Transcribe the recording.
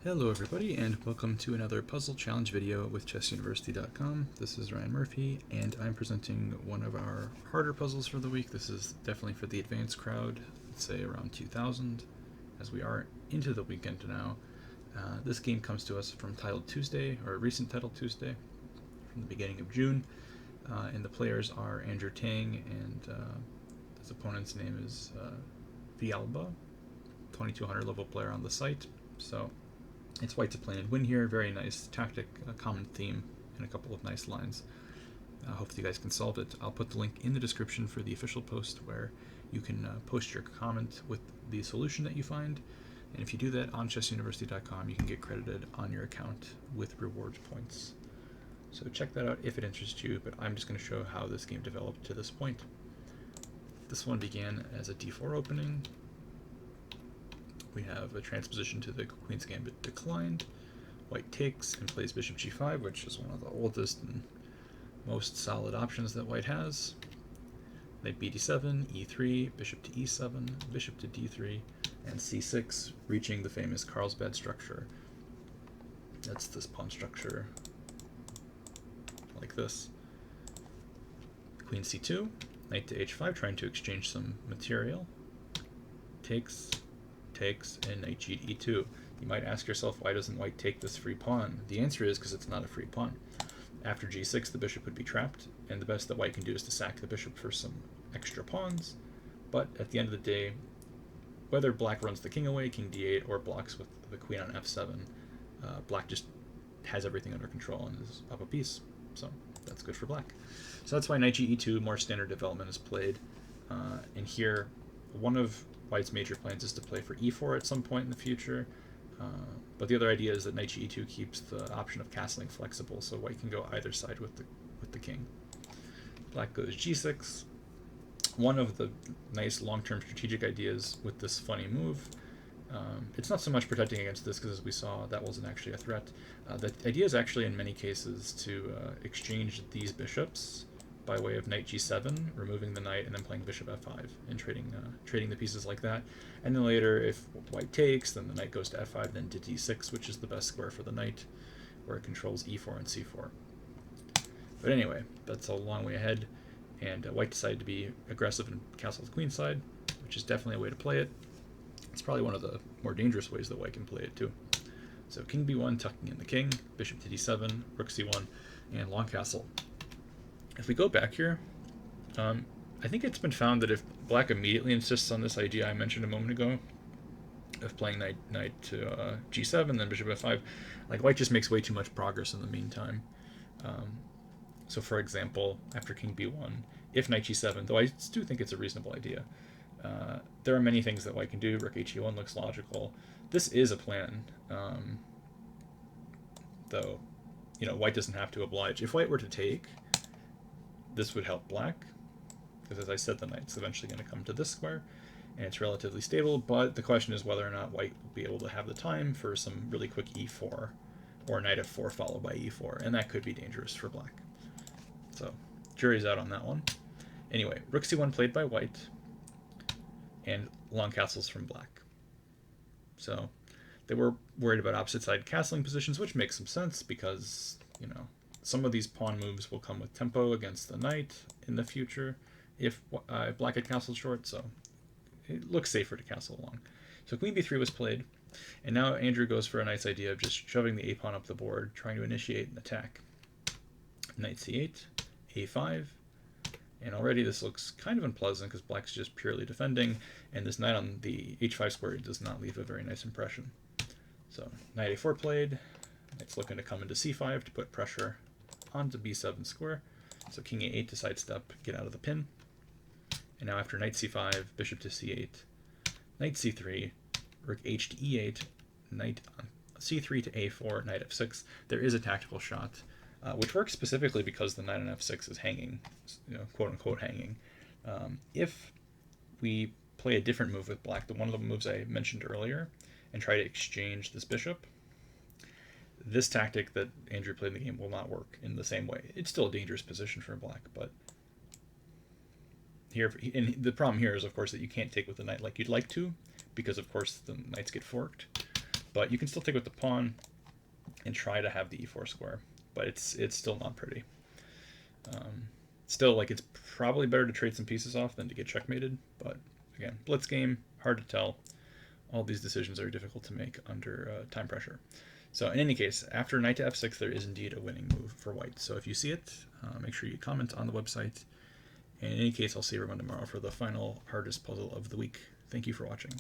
Hello everybody, and welcome to another puzzle challenge video with chessuniversity.com. This is Ryan Murphy, and I'm presenting one of our harder puzzles for the week. This is definitely for the advanced crowd, let's say around 2000, as we are into the weekend now. This game comes to us from Title Tuesday, or recent Title Tuesday, from the beginning of June, and the players are Andrew Tang, and his opponent's name is Vialba, 2200 level player on the site. So it's white to play and win here. Very nice tactic, a common theme, and a couple of nice lines. Hopefully you guys can solve it. I'll put the link in the description for the official post where you can post your comment with the solution that you find. And if you do that on chessuniversity.com, you can get credited on your account with rewards points. So check that out if it interests you, but I'm just going to show how this game developed to this point. This one began as a d4 opening. We have a transposition to the Queen's Gambit declined. White takes and plays bishop g5, which is one of the oldest and most solid options that white has. Knight bd7, e3, bishop to e7, bishop to d3, and c6, reaching the famous Carlsbad structure. That's this pawn structure, like this. Queen c2, knight to h5, trying to exchange some material. Takes, and knight g to e2. You might ask yourself, why doesn't white take this free pawn? The answer is because it's not a free pawn. After g6, the bishop would be trapped, and the best that white can do is to sack the bishop for some extra pawns. But at the end of the day, whether black runs the king away, king d8, or blocks with the queen on f7, black just has everything under control and is up a piece. So that's good for black. So that's why knight g e2, more standard development, is played. And here, one of white's major plans is to play for e4 at some point in the future, but the other idea is that knight g e2 keeps the option of castling flexible, so white can go either side with the king. Black goes g6. One of the nice long-term strategic ideas with this funny move, it's not so much protecting against this, because as we saw, that wasn't actually a threat. The idea is actually in many cases to exchange these bishops by way of knight g7, removing the knight, and then playing bishop f5 and trading the pieces like that. And then later, if white takes, then the knight goes to f5, then to d6, which is the best square for the knight, where it controls e4 and c4. But anyway, that's a long way ahead, and white decided to be aggressive and castle the queen side, which is definitely a way to play it. It's probably one of the more dangerous ways that white can play it too. So king b1, tucking in the king, bishop to d7, rook c1, and long castle. If we go back here, I think it's been found that if black immediately insists on this idea I mentioned a moment ago of playing knight to g7, then bishop f5, like white just makes way too much progress in the meantime. So for example, after king b1, if knight g7, though I do think it's a reasonable idea, there are many things that white can do. Rook he1 looks logical. This is a plan, though, white doesn't have to oblige. If white were to take, this would help black, because as I said, the knight's eventually going to come to this square, and it's relatively stable, but the question is whether or not white will be able to have the time for some really quick e4, or knight f4 followed by e4, and that could be dangerous for black. So, jury's out on that one. Anyway, rook c1 played by white, and long castles from black. So, they were worried about opposite side castling positions, which makes some sense, because, some of these pawn moves will come with tempo against the knight in the future if black had castled short, so it looks safer to castle along. So queen b3 was played, and now Andrew goes for a nice idea of just shoving the a-pawn up the board, trying to initiate an attack. Knight c8, a5, and already this looks kind of unpleasant because black's just purely defending, and this knight on the h5 square does not leave a very nice impression. So knight a4 played, knight's looking to come into c5 to put pressure onto b7 square. So king a8 to sidestep, get out of the pin. And now after knight c5, bishop to c8, knight c3, rook h to e8, knight on c3 to a4, knight f6. There is a tactical shot, which works specifically because the knight on f6 is hanging, quote unquote hanging. If we play a different move with black, one of the moves I mentioned earlier, and try to exchange this bishop, this tactic that Andrew played in the game will not work in the same way. It's still a dangerous position for black, but here, and the problem here is, of course, that you can't take with the knight like you'd like to, because, of course, the knights get forked. But you can still take with the pawn and try to have the e4 square, but it's still not pretty. Still, like, it's probably better to trade some pieces off than to get checkmated, but again, blitz game, hard to tell. All these decisions are difficult to make under time pressure. So in any case, after knight to f6, there is indeed a winning move for white. So if you see it, make sure you comment on the website. And in any case, I'll see everyone tomorrow for the final hardest puzzle of the week. Thank you for watching.